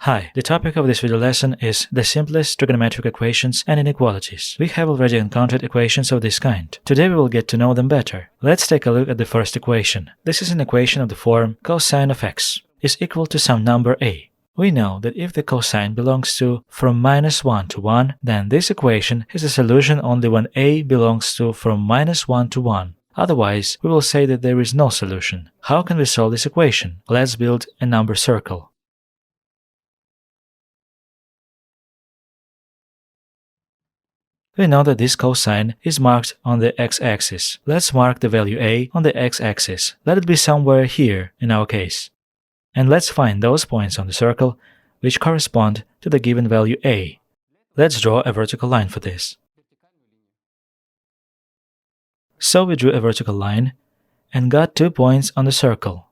Hi, the topic of this video lesson is the simplest trigonometric equations and inequalities. We have already encountered equations of this kind. Today we will get to know them better. Let's take a look at the first equation. This is an equation of the form cosine of x is equal to some number a. We know that if the cosine belongs to from -1 to 1, then this equation has a solution only when a belongs to from -1 to 1. Otherwise, we will say that there is no solution. How can we solve this equation? Let's build a number circle. We know that this cosine is marked on the x-axis. Let's mark the value a on the x-axis. Let it be somewhere here in our case. And let's find those points on the circle which correspond to the given value a. Let's draw a vertical line for this. So we drew a vertical line and got 2 points on the circle.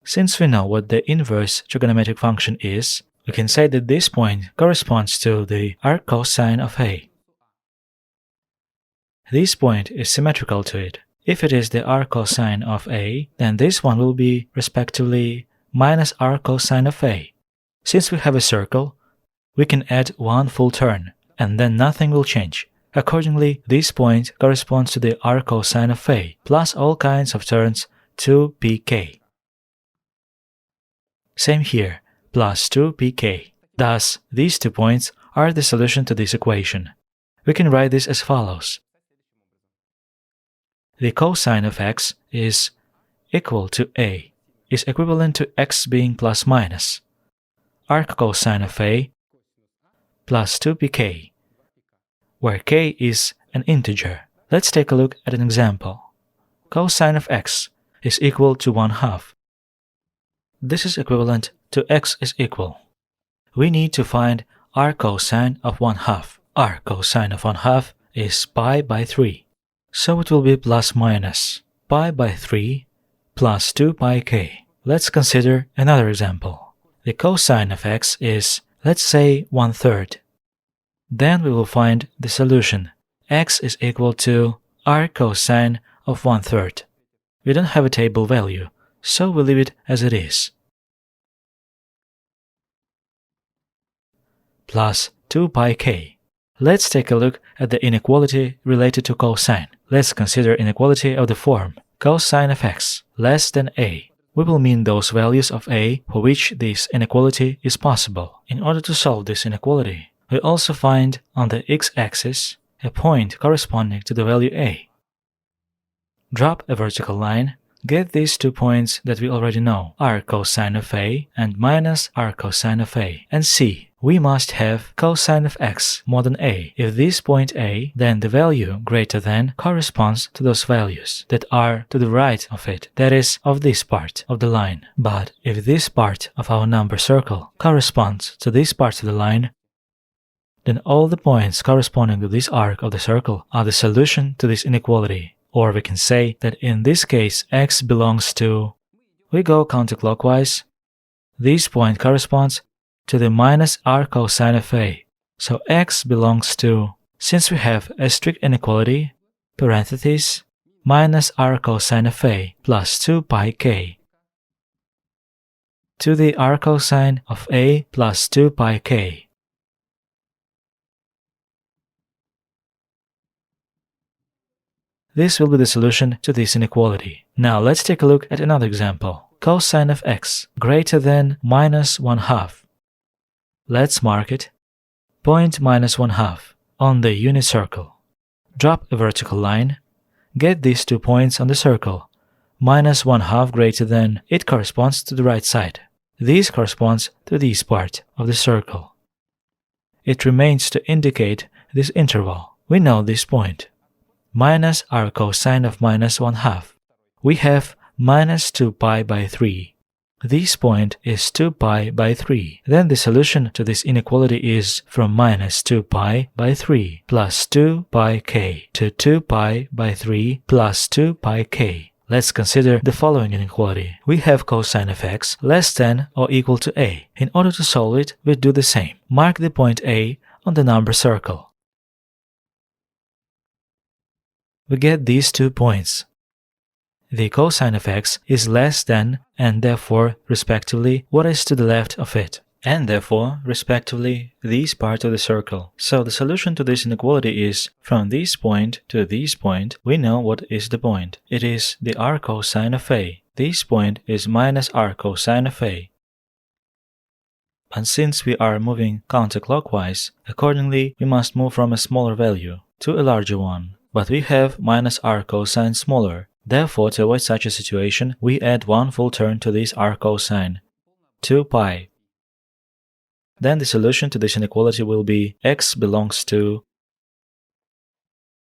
Since we know what the inverse trigonometric function is, we can say that this point corresponds to the arccosine of a. This point is symmetrical to it. If it is the arccosine of a, then this one will be respectively minus arccosine of a. Since we have a circle, we can add one full turn, and then nothing will change. Accordingly, this point corresponds to the arccosine of a, plus all kinds of turns 2pk. Same here, plus 2pk. Thus, these 2 points are the solution to this equation. We can write this as follows. The cosine of x is equal to a, is equivalent to x being plus minus arccosine of a plus 2pk, where k is an integer. Let's take a look at an example. Cosine of x is equal to 1/2. This is equivalent to x is equal. We need to find arccosine of 1/2. Arccosine of 1/2 is pi by 3. So it will be plus minus pi by 3 plus 2πk. Let's consider another example. The cosine of x is, let's say, 1/3. Then we will find the solution. X is equal to arccosine of 1/3. We don't have a table value, so we leave it as it is. Plus 2πk. Let's take a look at the inequality related to cosine. Let's consider inequality of the form cosine of x less than a. We will mean those values of a for which this inequality is possible. In order to solve this inequality, we also find on the x-axis a point corresponding to the value a. Drop a vertical line, get these 2 points that we already know, arccosine of a and minus arccosine of a, and see. We must have cosine of x more than a. If this point a, then the value greater than corresponds to those values that are to the right of it, that is, of this part of the line. But if this part of our number circle corresponds to this part of the line, then all the points corresponding to this arc of the circle are the solution to this inequality. Or we can say that in this case x belongs to, we go counterclockwise, this point corresponds to the minus arccosine of a. So x belongs to, since we have a strict inequality, parentheses, minus arccosine of a plus 2πk, to the arccosine of a plus 2πk. This will be the solution to this inequality. Now let's take a look at another example. Cosine of x greater than minus 1/2. Let's mark it, point minus 1/2 on the unit circle. Drop a vertical line, get these 2 points on the circle. Minus 1/2 greater than, it corresponds to the right side. This corresponds to this part of the circle. It remains to indicate this interval. We know this point. Minus arccosine of minus 1/2. We have minus 2π by 3. This point is 2π by 3. Then the solution to this inequality is from minus 2π by 3 plus 2πk to 2π by 3 plus 2πk. Let's consider the following inequality. We have cosine of x less than or equal to a. In order to solve it, we do the same. Mark the point a on the number circle. We get these 2 points. The cosine of x is less than and therefore, respectively, what is to the left of it. and therefore, respectively, these parts of the circle. So the solution to this inequality is, from this point to this point, we know what is the point. It is the arc cosine of A. This point is minus arc cosine of A. And since we are moving counterclockwise, accordingly, we must move from a smaller value to a larger one. But we have minus arc cosine smaller. Therefore, to avoid such a situation, we add one full term to this arc cosine, 2 pi. Then the solution to this inequality will be x belongs to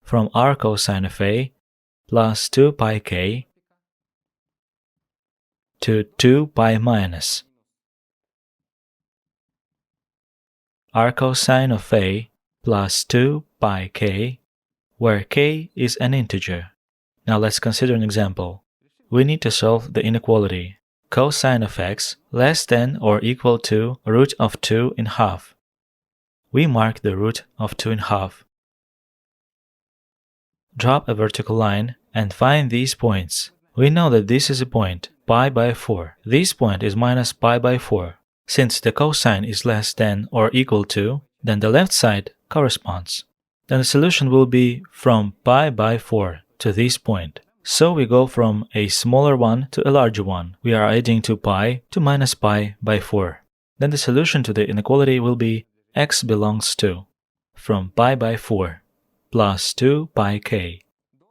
from arc cosine of A plus 2 pi k to 2 pi minus arc cosine of A plus 2 pi k, where k is an integer. Now let's consider an example. We need to solve the inequality cosine of x less than or equal to root of 2 in half. We mark the root of 2 in half. Drop a vertical line and find these points. We know that this is a point, pi by 4. This point is minus pi by 4. Since the cosine is less than or equal to, then the left side corresponds. Then the solution will be from pi by 4 to this point. So we go from a smaller one to a larger one. We are adding 2 pi to minus pi by 4. Then the solution to the inequality will be x belongs to from pi by 4 plus 2 pi k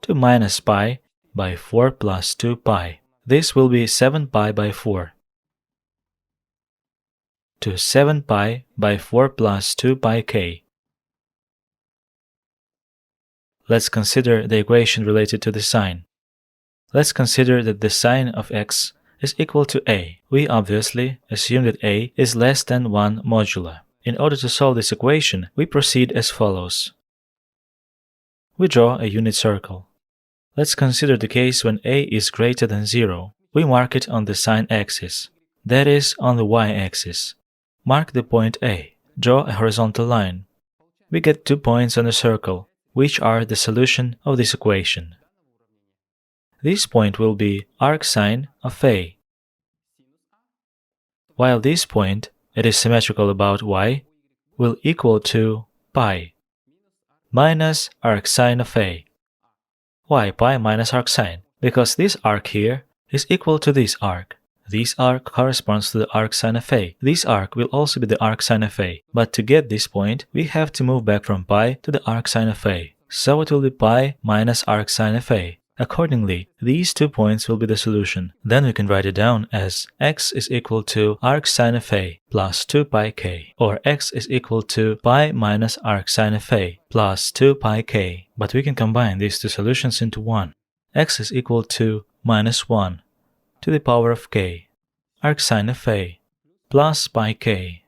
to minus pi by 4 plus 2 pi. This will be 7 pi by 4 to 7 pi by 4 plus 2 pi k. Let's consider the equation related to the sign. Let's consider that the sine of x is equal to a. We obviously assume that a is less than 1 modular. In order to solve this equation, we proceed as follows. We draw a unit circle. Let's consider the case when a is greater than 0. We mark it on the sine axis, that is, on the y-axis. Mark the point A. Draw a horizontal line. We get 2 points on the circle, which are the solution of this equation. This point will be arcsine of A, while this point, it is symmetrical about y, will equal to pi minus arcsine of A. Why pi minus arcsine? Because this arc here is equal to this arc. This arc corresponds to the arcsine of A. This arc will also be the arcsine of A. But to get this point, we have to move back from pi to the arcsine of A. So it will be pi minus arcsine of A. Accordingly, these 2 points will be the solution. Then we can write it down as x is equal to arcsine of A plus 2 pi k, or x is equal to pi minus arcsine of A plus 2 pi k. But we can combine these 2 solutions into one. X is equal to minus 1 to the power of k, arcsine of A plus pi k.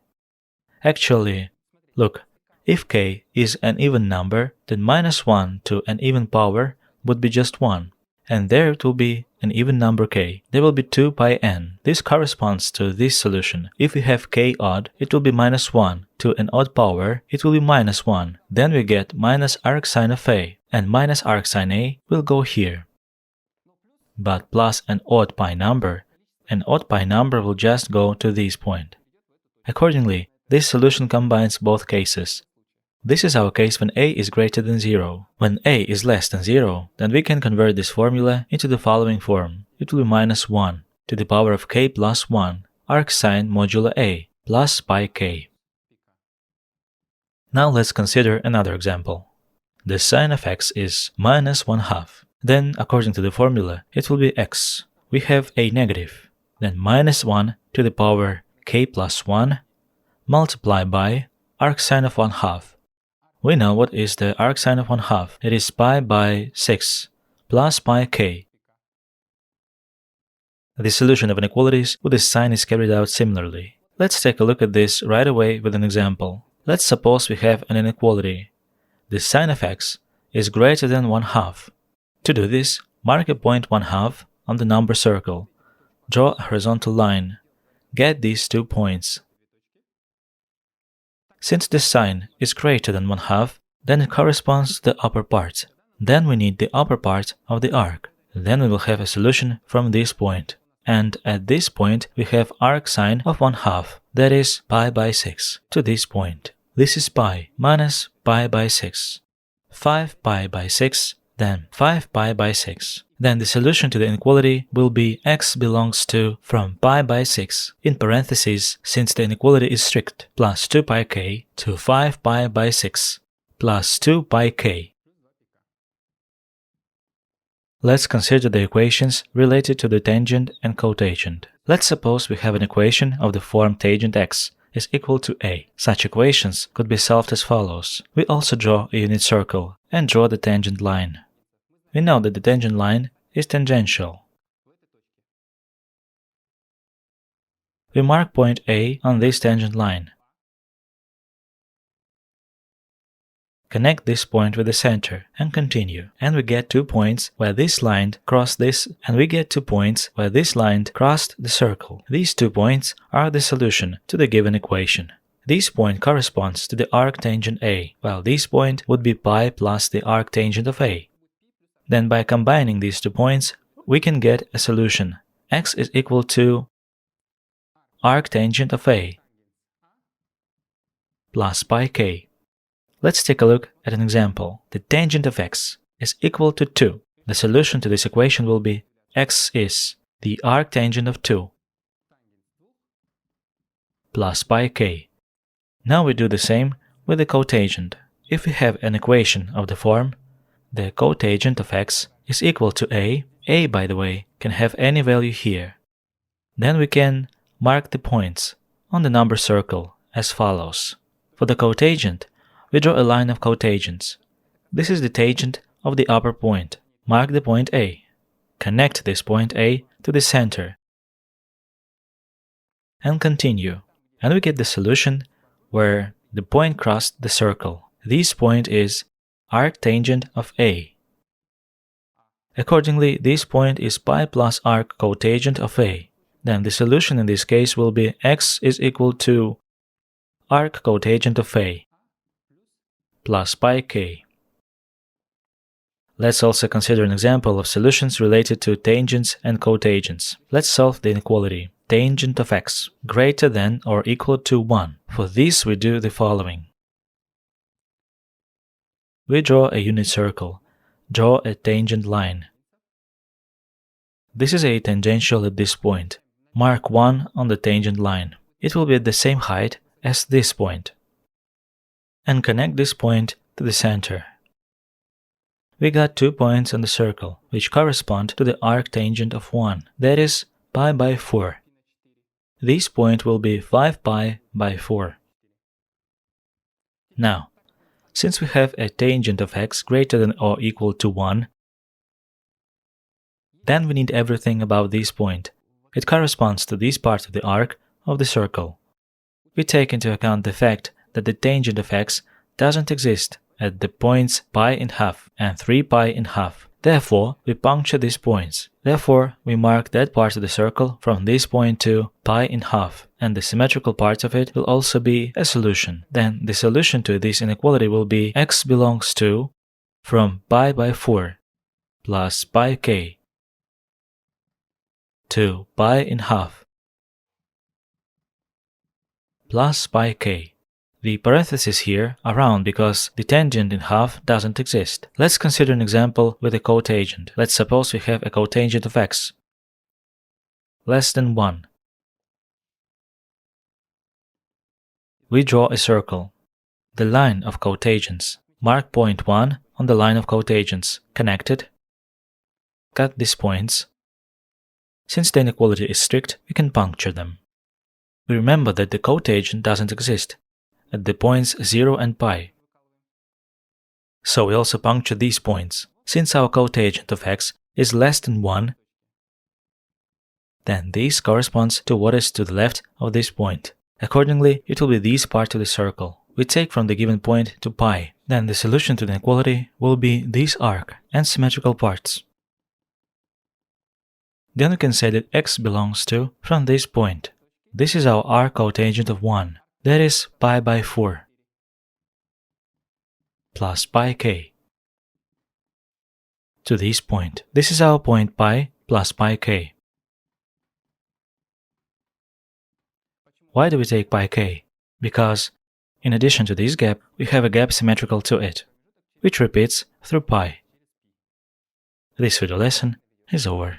Actually, look, if k is an even number, then minus 1 to an even power would be just 1, and there it will be an even number k. There will be 2 pi n. This corresponds to this solution. If we have k odd, it will be minus 1. To an odd power, it will be minus 1. Then we get minus arcsine of A, and minus arcsine A will go here. But plus an odd pi number will just go to this point. Accordingly, this solution combines both cases. This is our case when a is greater than 0. When a is less than 0, then we can convert this formula into the following form. It will be minus 1 to the power of k plus 1 arcsine modulo A plus pi k. Now let's consider another example. The sine of x is minus 1/2. Then, according to the formula, it will be x. We have a negative. Then minus 1 to the power k plus 1 multiplied by arcsine of 1/2. We know what is the arcsine of 1/2. It is pi by 6 plus pi k. The solution of inequalities with this sign is carried out similarly. Let's take a look at this right away with an example. Let's suppose we have an inequality. The sine of x is greater than 1/2. To do this, mark a point 1/2 on the number circle. Draw a horizontal line. Get these 2 points. Since the sine is greater than 1/2, then it corresponds to the upper part. Then we need the upper part of the arc. Then we will have a solution from this point. And at this point, we have arcsine of 1/2. that is pi by 6, to this point. This is pi minus pi by 6. 5 pi by 6, then 5 pi by 6. Then the solution to the inequality will be x belongs to from pi by 6, in parentheses, since the inequality is strict, plus 2 pi k to 5 pi by 6, plus 2 pi k. Let's consider the equations related to the tangent and cotangent. Let's suppose we have an equation of the form tangent x is equal to a. Such equations could be solved as follows. We also draw a unit circle and draw the tangent line. We know that the tangent line is tangential. We mark point A on this tangent line. Connect this point with the center and continue. And we get 2 points where this line crossed this, and we get 2 points where this line crossed the circle. These 2 points are the solution to the given equation. This point corresponds to the arctangent A, while this point would be pi plus the arctangent of A. Then by combining these 2 points, we can get a solution. X is equal to arctangent of A plus pi k. Let's take a look at an example. The tangent of x is equal to 2. The solution to this equation will be x is the arctangent of 2 plus pi k. Now we do the same with the cotangent. If we have an equation of the form, the cotangent of x is equal to a. A, by the way, can have any value here. Then we can mark the points on the number circle as follows. For the cotangent, we draw a line of cotangents. This is the tangent of the upper point. Mark the point A. Connect this point A to the center. And continue. And we get the solution where the point crossed the circle. This point is arctangent of A. Accordingly, this point is pi plus arccotangent of A. Then the solution in this case will be x is equal to arccotangent of A plus pi k. Let's also consider an example of solutions related to tangents and cotangents. Let's solve the inequality. Tangent of x greater than or equal to 1. For this we do the following. We draw a unit circle. Draw a tangent line. This is a tangential at this point. Mark 1 on the tangent line. It will be at the same height as this point. And connect this point to the center. We got 2 points on the circle, which correspond to the arctangent of 1, that is pi by 4. This point will be 5 pi by 4. Now, since we have a tangent of x greater than or equal to 1, then we need everything above this point. It corresponds to this part of the arc of the circle. We take into account the fact that the tangent of x doesn't exist at the points pi in half and 3 pi in half. Therefore, we puncture these points. Therefore, we mark that part of the circle from this point to pi in half, and the symmetrical part of it will also be a solution. Then the solution to this inequality will be x belongs to from pi by 4 plus pi k to pi in half plus pi k. The parentheses here are round because the tangent in half doesn't exist. Let's consider an example with a cotangent. Let's suppose we have a cotangent of x less than 1. We draw a circle. The line of cotangents. Mark point 1 on the line of cotangents. Connect it. Cut these points. Since the inequality is strict, we can puncture them. We remember that the cotangent doesn't exist at the points 0 and pi. So we also puncture these points. Since our cotangent of x is less than 1, then this corresponds to what is to the left of this point. Accordingly, it will be this part of the circle. We take from the given point to pi. Then the solution to the inequality will be this arc and symmetrical parts. Then we can say that x belongs to from this point. This is our arccotangent of 1, that is pi by 4 plus pi k to this point. This is our point pi plus pi k. Why do we take pi k? Because, in addition to this gap, we have a gap symmetrical to it, which repeats through pi. This video lesson is over.